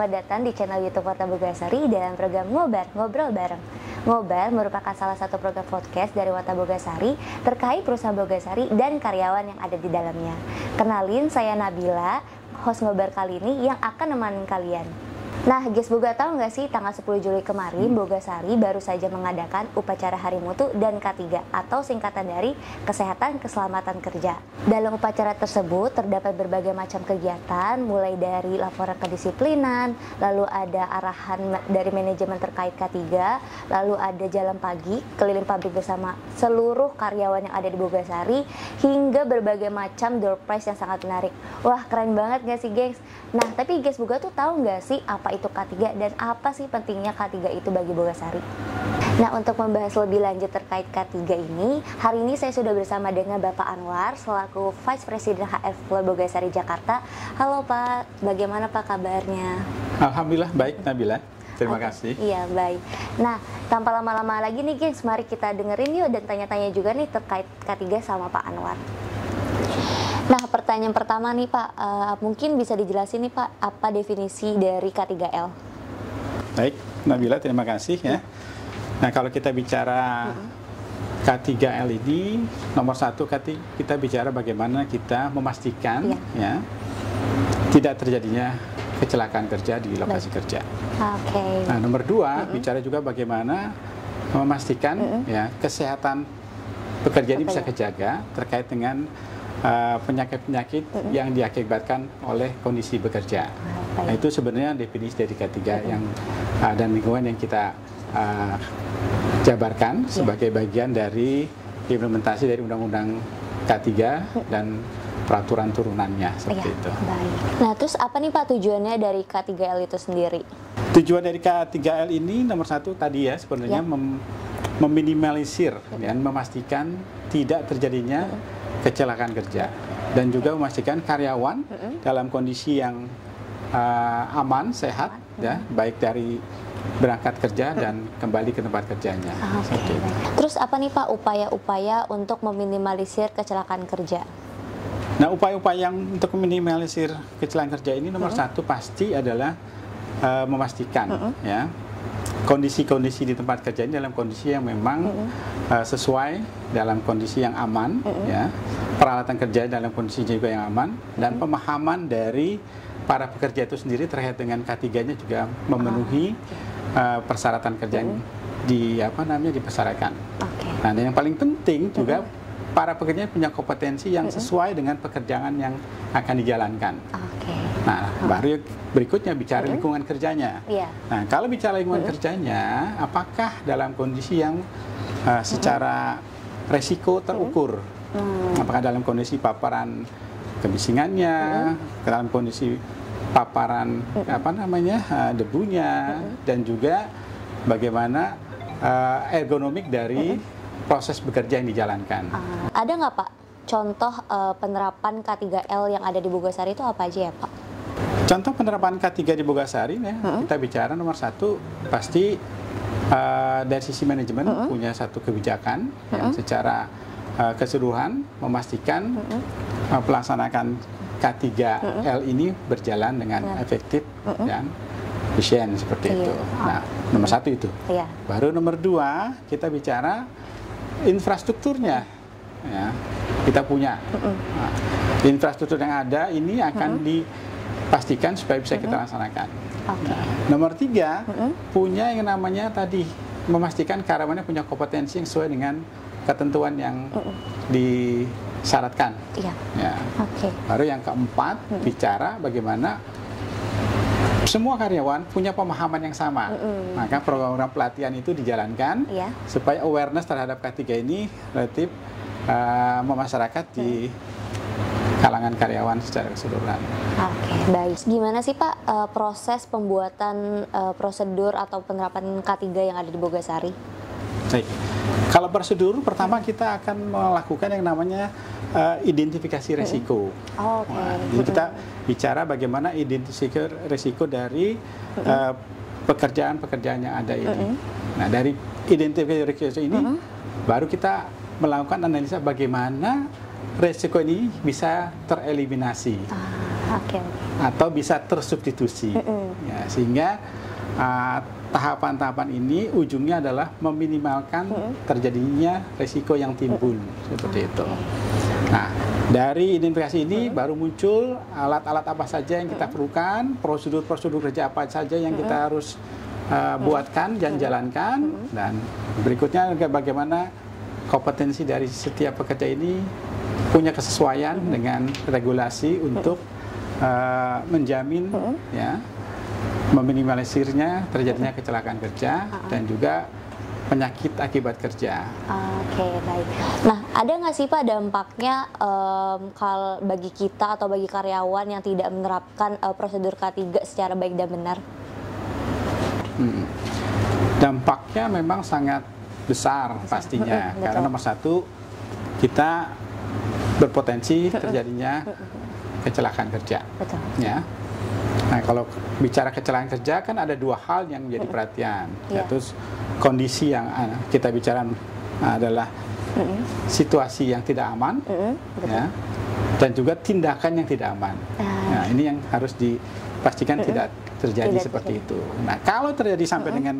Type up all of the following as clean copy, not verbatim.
selamat datang di channel YouTube Warta Bogasari dan program Ngobrol Bareng. Ngobrol merupakan salah satu program podcast dari Warta Bogasari terkait perusahaan Bogasari dan karyawan yang ada di dalamnya. Kenalin, saya Nabila, host Ngobrol kali ini yang akan nemenin kalian. Nah, guys, Boga tahu nggak sih tanggal 10 Juli kemarin Bogasari baru saja mengadakan upacara Hari Mutu dan K3 atau singkatan dari Kesehatan Keselamatan Kerja. Dalam upacara tersebut terdapat berbagai macam kegiatan, mulai dari laporan kedisiplinan, lalu ada arahan dari manajemen terkait K3, lalu ada jalan pagi keliling pabrik bersama seluruh karyawan yang ada di Bogasari, hingga berbagai macam door prize yang sangat menarik. Wah, keren banget nggak sih, gengs? Nah, tapi guys, Boga tuh tahu nggak sih apa itu K3 dan apa sih pentingnya K3 itu bagi Bogasari? Nah, untuk membahas lebih lanjut terkait K3 ini, hari ini saya sudah bersama dengan Bapak Anwar selaku Vice President HF Floor Bogasari Jakarta. Halo Pak, bagaimana Pak kabarnya? Alhamdulillah baik, Nabila. Terima kasih. Iya, baik. Nah, tanpa lama-lama lagi nih gengs, mari kita dengerin yuk dan tanya-tanya juga nih terkait K3 sama Pak Anwar. Nah, pertanyaan pertama nih Pak, mungkin bisa dijelasin nih Pak, apa definisi dari K3L? Baik, Nabila, terima kasih ya. Nah, kalau kita bicara K3L ini, nomor satu kita bicara bagaimana kita memastikan ya tidak terjadinya kecelakaan kerja di lokasi kerja. Oke. Nah, nomor dua bicara juga bagaimana memastikan ya kesehatan pekerja ini bisa kejaga terkait dengan penyakit-penyakit yang diakibatkan oleh kondisi bekerja. Nah, itu sebenarnya definisi dari K3 yang dan lingkungan yang kita jabarkan sebagai bagian dari implementasi dari Undang-Undang K3 dan peraturan turunannya seperti itu. Baik. Nah, terus apa nih Pak tujuannya dari K3L itu sendiri? Tujuan dari K3L ini nomor satu tadi ya sebenarnya meminimalisir dan memastikan tidak terjadinya kecelakaan kerja dan juga memastikan karyawan dalam kondisi yang aman, sehat ya, baik dari berangkat kerja dan kembali ke tempat kerjanya. Terus apa nih Pak upaya-upaya untuk meminimalisir kecelakaan kerja? Nah, upaya-upaya yang untuk meminimalisir kecelakaan kerja ini nomor satu pasti adalah memastikan ya kondisi-kondisi di tempat kerja ini dalam kondisi yang memang sesuai, dalam kondisi yang aman ya, peralatan kerja dalam kondisi juga yang aman, dan pemahaman dari para pekerja itu sendiri terkait dengan K3-nya juga memenuhi persyaratan kerja yang dipersyaratkan. Nah, dan yang paling penting juga para pekerja punya kompetensi yang sesuai dengan pekerjaan yang akan dijalankan. Nah, baru berikutnya bicara lingkungan kerjanya. Nah, kalau bicara lingkungan kerjanya, apakah dalam kondisi yang secara resiko terukur? Apakah dalam kondisi paparan kebisingannya, dalam kondisi paparan debunya, dan juga bagaimana ergonomik dari proses bekerja yang dijalankan. Ada nggak Pak contoh penerapan K3L yang ada di Bogasari itu apa aja ya Pak? Contoh penerapan K3 di Bogasari ya, kita bicara nomor satu pasti dari sisi manajemen punya satu kebijakan yang secara keseluruhan memastikan pelaksanaan K3L ini berjalan dengan efektif dan efisien seperti itu. Nah, nomor satu itu. Baru nomor dua kita bicara infrastrukturnya. Ya, kita punya infrastruktur yang ada ini akan dipastikan supaya bisa kita laksanakan. Nah, nomor tiga punya yang namanya tadi memastikan karyawannya punya kompetensi yang sesuai dengan ketentuan yang disyaratkan. Ya. Baru yang keempat bicara bagaimana semua karyawan punya pemahaman yang sama. Maka program pelatihan itu dijalankan supaya awareness terhadap K3 ini relatif memasyarakat di kalangan karyawan secara keseluruhan. Baik. Gimana sih Pak proses pembuatan prosedur atau penerapan K3 yang ada di Bogasari? Baik. Kalau prosedur pertama kita akan melakukan yang namanya identifikasi resiko. Jadi kita bicara bagaimana identifikasi resiko dari pekerjaan-pekerjaan yang ada ini. Nah, dari identifikasi resiko ini baru kita melakukan analisa bagaimana resiko ini bisa tereliminasi. Oke. atau bisa tersubstitusi. Ya, sehingga tahapan-tahapan ini ujungnya adalah meminimalkan terjadinya risiko yang timbul seperti itu. Nah, dari identifikasi ini baru muncul alat-alat apa saja yang kita perlukan, prosedur-prosedur kerja apa saja yang kita harus buatkan dan jalankan, dan berikutnya bagaimana kompetensi dari setiap pekerja ini punya kesesuaian dengan regulasi untuk menjamin ya meminimalisirnya terjadinya kecelakaan kerja dan juga penyakit akibat kerja. Oke, baik. Nah, ada nggak sih Pak dampaknya kalau bagi kita atau bagi karyawan yang tidak menerapkan prosedur K3 secara baik dan benar? Dampaknya memang sangat besar pastinya, karena nomor satu, kita berpotensi terjadinya kecelakaan kerja. Betul. Ya. Nah, kalau bicara kecelakaan kerja kan ada dua hal yang menjadi perhatian. Yaitu kondisi yang kita bicara adalah situasi yang tidak aman, ya, dan juga tindakan yang tidak aman. Nah, ini yang harus dipastikan tidak terjadi seperti itu. Nah, kalau terjadi sampai dengan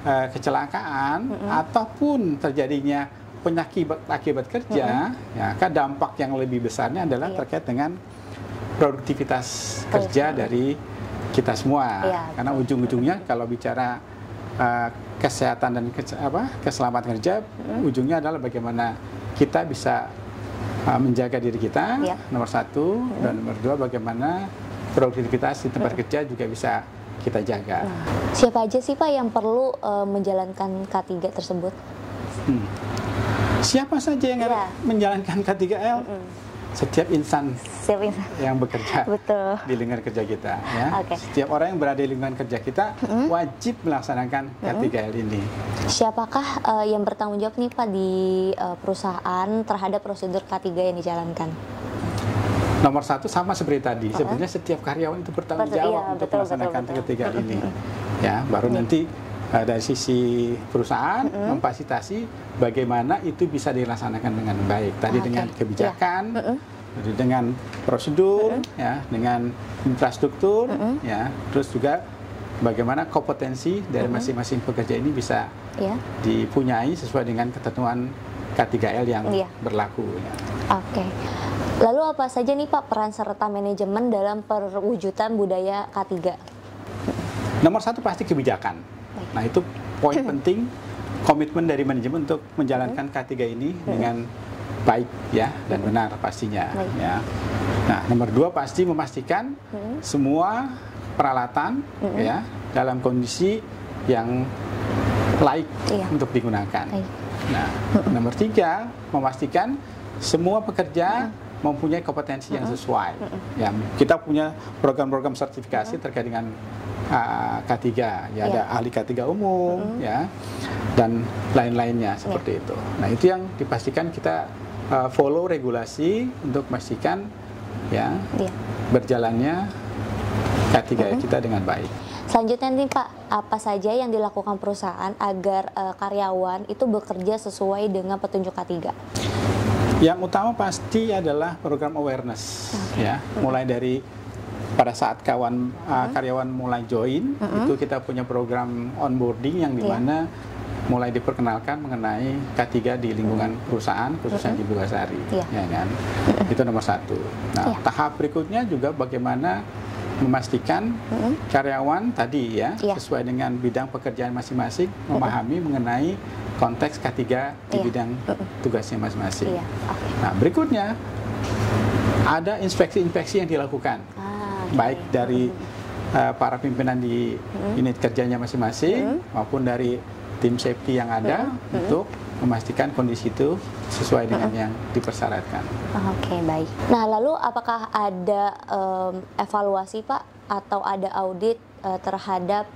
kecelakaan ataupun terjadinya penyakit akibat kerja, ya, kan dampak yang lebih besarnya adalah terkait dengan produktivitas kerja dari kita semua. Karena ujung-ujungnya kalau bicara kesehatan dan keselamatan kerja, ujungnya adalah bagaimana kita bisa menjaga diri kita, nomor satu, dan nomor dua, bagaimana produktivitas di tempat kerja juga bisa kita jaga. Siapa aja sih Pak yang perlu menjalankan K3 tersebut? Siapa saja yang harus menjalankan K3L? Setiap insan yang bekerja di lingkungan kerja kita, ya. Setiap orang yang berada di lingkungan kerja kita wajib melaksanakan K3L ini. Siapakah yang bertanggung jawab nih Pak di perusahaan terhadap prosedur K3 yang dijalankan? Nomor satu, sama seperti tadi, sebenarnya setiap karyawan itu bertanggung jawab untuk melaksanakan K3L ini. Ya, baru nanti dari sisi perusahaan memfasilitasi bagaimana itu bisa dilaksanakan dengan baik. Tadi dengan kebijakan, dengan prosedur, ya, dengan infrastruktur, ya, terus juga bagaimana kompetensi dari masing-masing pekerja ini bisa dipunyai sesuai dengan ketentuan K3L yang berlaku. Ya. Oke. Lalu apa saja nih Pak peran serta manajemen dalam perwujudan budaya K3? Nomor satu pasti kebijakan. Nah, itu poin penting, komitmen dari manajemen untuk menjalankan K3 ini dengan baik, ya, dan benar pastinya. Ya. Nah, nomor dua pasti memastikan semua peralatan ya dalam kondisi yang laik untuk digunakan. Nah, nomor tiga, memastikan semua pekerja mempunyai kompetensi yang sesuai. Ya, kita punya program-program sertifikasi terkait dengan K3, ya, ada ahli K3 umum, ya, dan lain-lainnya seperti itu. Nah, itu yang dipastikan kita follow regulasi untuk memastikan, ya, berjalannya K3 kita dengan baik. Selanjutnya nih Pak, apa saja yang dilakukan perusahaan agar karyawan itu bekerja sesuai dengan petunjuk K3? Yang utama pasti adalah program awareness, ya, mulai dari pada saat karyawan mulai join, itu kita punya program onboarding yang dimana mulai diperkenalkan mengenai K3 di lingkungan perusahaan, khususnya di Bogasari, ya kan? Itu nomor satu. Nah, tahap berikutnya juga bagaimana memastikan karyawan tadi, ya, sesuai dengan bidang pekerjaan masing-masing, memahami mengenai konteks K3 di bidang tugasnya masing-masing. Nah, berikutnya ada inspeksi-inspeksi yang dilakukan, baik dari para pimpinan di unit kerjanya masing-masing maupun dari tim safety yang ada untuk memastikan kondisi itu sesuai dengan yang dipersyaratkan. Oke, baik. Nah, lalu apakah ada evaluasi Pak atau ada audit terhadap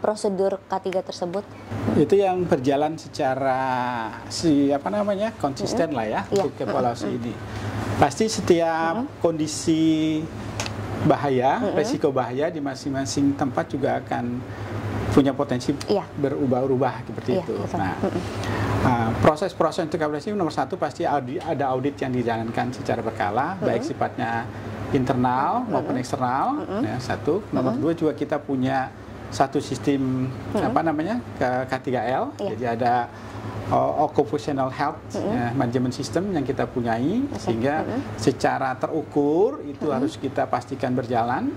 prosedur K3 tersebut? Itu yang berjalan secara konsisten lah, ya, untuk evaluasi ini. Pasti setiap kondisi bahaya, resiko bahaya di masing-masing tempat juga akan punya potensi berubah-ubah seperti itu. Nah, proses-proses untuk evaluasi nomor satu pasti ada audit yang dijalankan secara berkala, baik sifatnya internal maupun eksternal, ya, satu. Nomor dua juga kita punya satu sistem apa namanya K3L, jadi ada occupational health management system yang kita punyai, sehingga secara terukur itu harus kita pastikan berjalan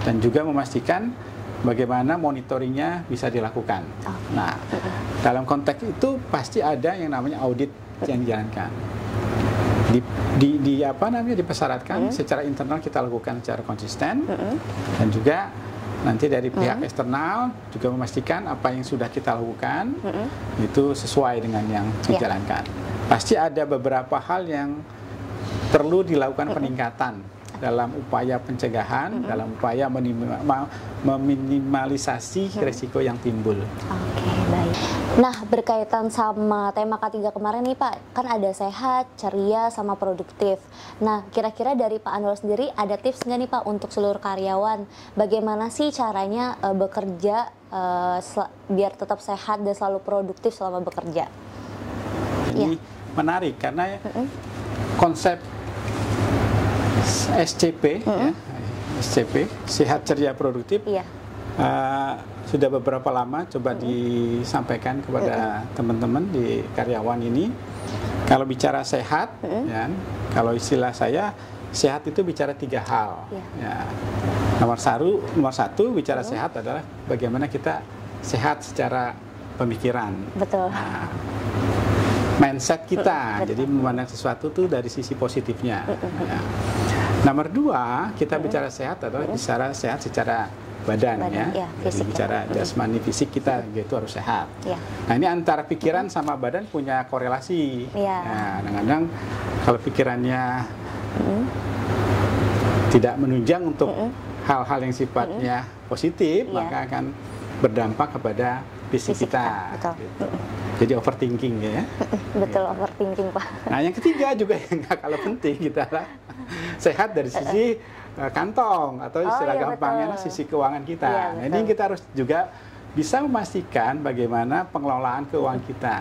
dan juga memastikan bagaimana monitoringnya bisa dilakukan. Nah, dalam konteks itu pasti ada yang namanya audit yang dijalankan. Di apa namanya dipersyaratkan secara internal kita lakukan secara konsisten, dan juga nanti dari pihak eksternal juga memastikan apa yang sudah kita lakukan itu sesuai dengan yang dijalankan. Pasti ada beberapa hal yang perlu dilakukan peningkatan dalam upaya pencegahan, dalam upaya meminimalisasi risiko yang timbul. Oke, baik. Nah, berkaitan sama tema K3 kemarin nih Pak, kan ada sehat, ceria, sama produktif. Nah, kira-kira dari Pak Anwar sendiri ada tips nggak nih Pak untuk seluruh karyawan? Bagaimana sih caranya bekerja biar tetap sehat dan selalu produktif selama bekerja? Ini menarik karena konsep SCP, SCP, sehat ceria produktif, sudah beberapa lama coba disampaikan kepada teman-teman di karyawan ini. Kalau bicara sehat, ya, kalau istilah saya, sehat itu bicara 3 hal. Ya. Nomor satu bicara sehat adalah bagaimana kita sehat secara pemikiran. Betul. Nah, mindset kita, jadi memandang sesuatu tuh dari sisi positifnya. Ya. Nomor 2, kita bicara sehat adalah bicara sehat secara badan ya. Jadi bicara jasmani fisik kita itu harus sehat. Nah, ini antara pikiran sama badan punya korelasi. Nah, kadang-kadang kalau pikirannya tidak menunjang untuk hal-hal yang sifatnya positif, maka akan berdampak kepada fisik kita. Gitu. Jadi overthinking ya. Betul, overthinking Pak. Nah, yang ketiga juga yang nggak kalah penting kita sehat dari sisi kantong atau istilah gampangnya sisi keuangan kita. Nah, ini kita harus juga bisa memastikan bagaimana pengelolaan keuangan kita,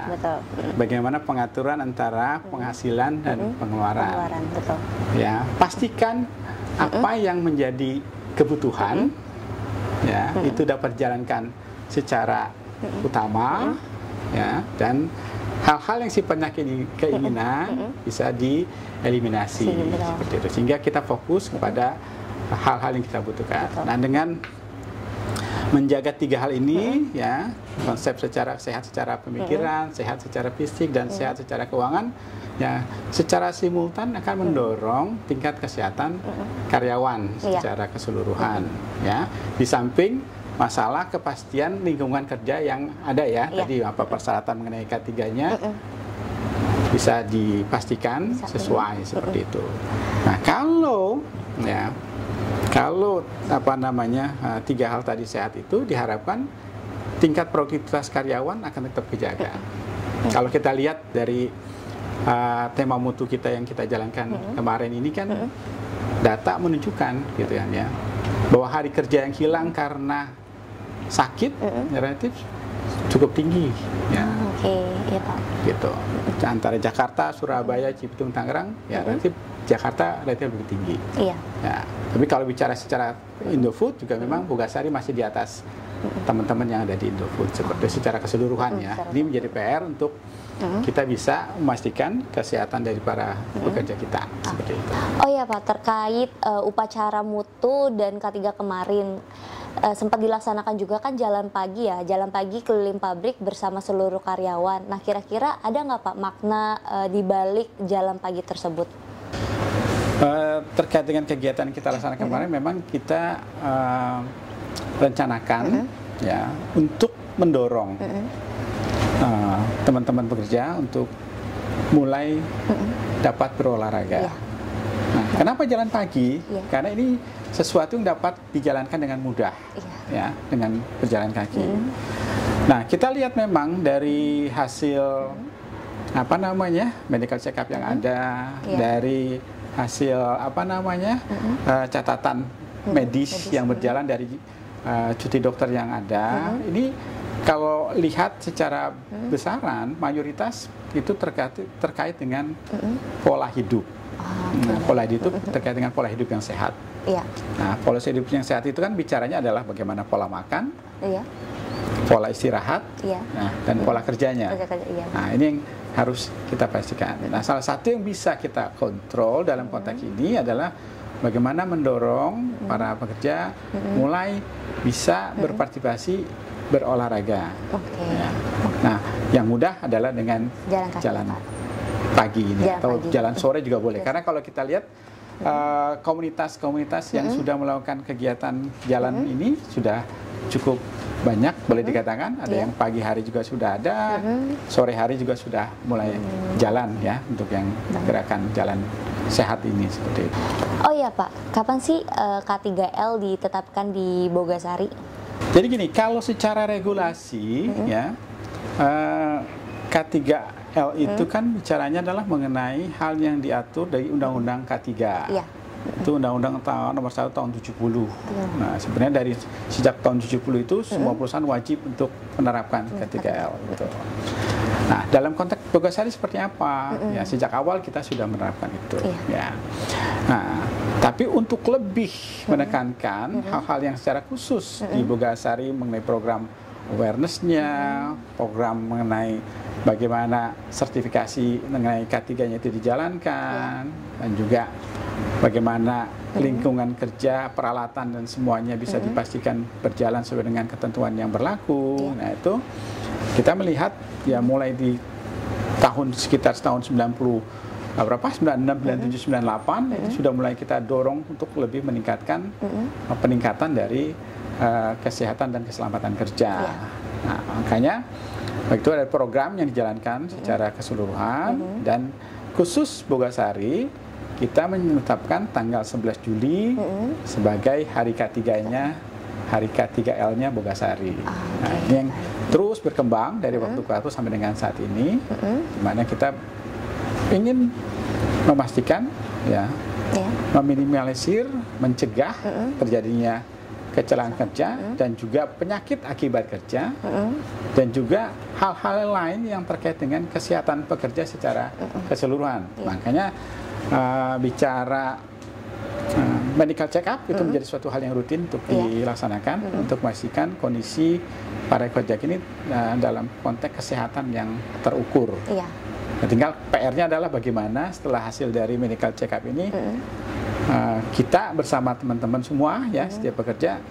bagaimana pengaturan antara penghasilan dan pengeluaran. Ya, pastikan apa yang menjadi kebutuhan, ya itu dapat dijalankan secara utama, ya, dan hal-hal yang sifatnya keinginan bisa dieliminasi seperti itu, sehingga kita fokus kepada hal-hal yang kita butuhkan. Nah, dengan menjaga 3 hal ini, ya, konsep secara sehat secara pemikiran, sehat secara fisik, dan sehat secara keuangan, ya, secara simultan akan mendorong tingkat kesehatan karyawan secara keseluruhan, ya. Di samping masalah kepastian lingkungan kerja yang ada ya, tadi apa persyaratan mengenai K3-nya bisa dipastikan sesuai seperti itu. Nah, kalau apa namanya 3 hal tadi sehat itu, diharapkan tingkat produktivitas karyawan akan tetap dijaga. Kalau kita lihat dari tema mutu kita yang kita jalankan kemarin ini kan data menunjukkan gitu ya, bahwa hari kerja yang hilang karena sakit relatif cukup tinggi ya. Gitu. Antara Jakarta, Surabaya, Cibitung, Tangerang ya relatif Jakarta relatif lebih tinggi. Ya. Tapi kalau bicara secara Indofood juga memang Bogasari masih di atas teman-teman yang ada di Indofood seperti secara keseluruhan ya. Ini menjadi PR untuk kita bisa memastikan kesehatan dari para pekerja kita seperti itu. Oh ya Pak, terkait upacara mutu dan K3 kemarin sempat dilaksanakan juga kan jalan pagi ya, jalan pagi keliling pabrik bersama seluruh karyawan. Nah, kira-kira ada nggak Pak makna di balik jalan pagi tersebut? Terkait dengan kegiatan yang kita laksanakan kemarin, memang kita rencanakan ya untuk mendorong teman-teman pekerja untuk mulai dapat berolahraga. Nah, kenapa jalan pagi? Karena ini sesuatu yang dapat dijalankan dengan mudah, ya, dengan berjalan kaki. Nah, kita lihat memang dari hasil apa namanya medical check up yang ada, dari hasil apa namanya catatan medis yang berjalan dari cuti dokter yang ada, ini kalau lihat secara besaran mayoritas itu terkait dengan pola hidup. Nah, pola hidup itu terkait dengan pola hidup yang sehat. Iya. Nah, pola hidup yang sehat itu kan bicaranya adalah bagaimana pola makan, Iya. pola istirahat, Iya. nah, dan pola kerjanya. Iya. Nah, ini yang harus kita pastikan. Nah, salah satu yang bisa kita kontrol dalam konteks ini adalah bagaimana mendorong para pekerja mulai bisa berpartisipasi berolahraga. Oke. Ya. Nah, yang mudah adalah dengan Jalan kaki, jalan Pak. pagi ini Jalan atau pagi. jalan sore juga boleh. Karena kalau kita lihat komunitas-komunitas yang sudah melakukan kegiatan jalan ini sudah cukup banyak, boleh dikatakan. Ada yang pagi hari juga sudah ada, sore hari juga sudah mulai jalan ya untuk yang gerakan jalan sehat ini seperti itu. Oh iya Pak, kapan sih K3L ditetapkan di Bogasari? Jadi gini, kalau secara regulasi ya K3L itu kan bicaranya adalah mengenai hal yang diatur dari Undang-Undang K3. Iya. Itu Undang-Undang nomor 1 tahun 70. Nah, sebenarnya dari sejak tahun 70 itu semua perusahaan wajib untuk menerapkan K3L gitu. Nah, dalam konteks Bogasari seperti apa? Ya, sejak awal kita sudah menerapkan itu. Ya. Nah, tapi untuk lebih menekankan hal-hal yang secara khusus di Bogasari mengenai program awareness-nya, program mengenai bagaimana sertifikasi mengenai K3-nya itu dijalankan, dan juga bagaimana lingkungan kerja, peralatan dan semuanya bisa dipastikan berjalan sesuai dengan ketentuan yang berlaku. Nah, itu kita melihat ya mulai di sekitar tahun 96, 97, 98 itu sudah mulai kita dorong untuk lebih meningkatkan peningkatan dari kesehatan dan keselamatan kerja. Nah, makanya itu ada program yang dijalankan secara keseluruhan dan khusus Bogasari kita menetapkan tanggal 11 Juli sebagai hari K3-nya, hari K3L-nya Bogasari. Nah, ini yang terus berkembang dari waktu ke waktu sampai dengan saat ini, di mana kita ingin memastikan ya, meminimalisir, mencegah terjadinya kecelakaan kerja dan juga penyakit akibat kerja dan juga hal-hal lain yang terkait dengan kesehatan pekerja secara keseluruhan. Makanya bicara medical check up itu menjadi suatu hal yang rutin untuk dilaksanakan untuk memastikan kondisi para pekerja ini dalam konteks kesehatan yang terukur. Nah, tinggal PR-nya adalah bagaimana setelah hasil dari medical check up ini kita bersama teman-teman semua ya setiap pekerja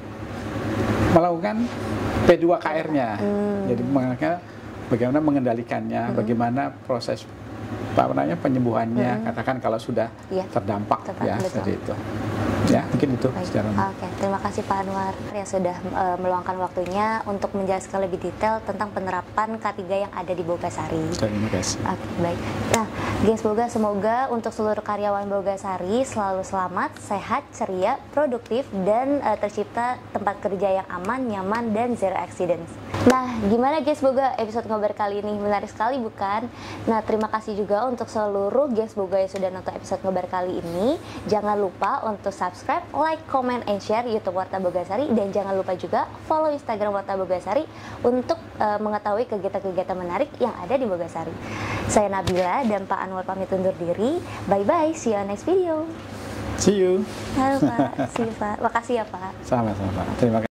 melakukan P2KR-nya. Jadi bagaimana mengendalikannya, bagaimana proses penyembuhannya, katakan kalau sudah terdampak ya seperti itu. Ya, mungkin itu secara Oke, terima kasih Pak Anwar yang sudah meluangkan waktunya untuk menjelaskan lebih detail tentang penerapan K3 yang ada di Bogasari. Terima kasih. Oke, baik. Nah, gengs Boga, semoga untuk seluruh karyawan Bogasari selalu selamat, sehat, ceria, produktif, dan tercipta tempat kerja yang aman, nyaman, dan zero accidents. Nah, gimana gengs Boga episode ngobrol kali ini? Menarik sekali bukan? Nah, terima kasih juga untuk seluruh gengs Boga yang sudah nonton episode ngobrol kali ini. Jangan lupa untuk subscribe, like, comment, and share YouTube Warta Bogasari, dan jangan lupa juga follow Instagram Warta Bogasari untuk mengetahui kegiatan-kegiatan menarik yang ada di Bogasari. Saya Nabila dan Pak Anwar pamit undur diri. Bye-bye, see you on next video. See you. Halo Pak, see you Pak. Makasih ya Pak. Sama-sama. Terima kasih.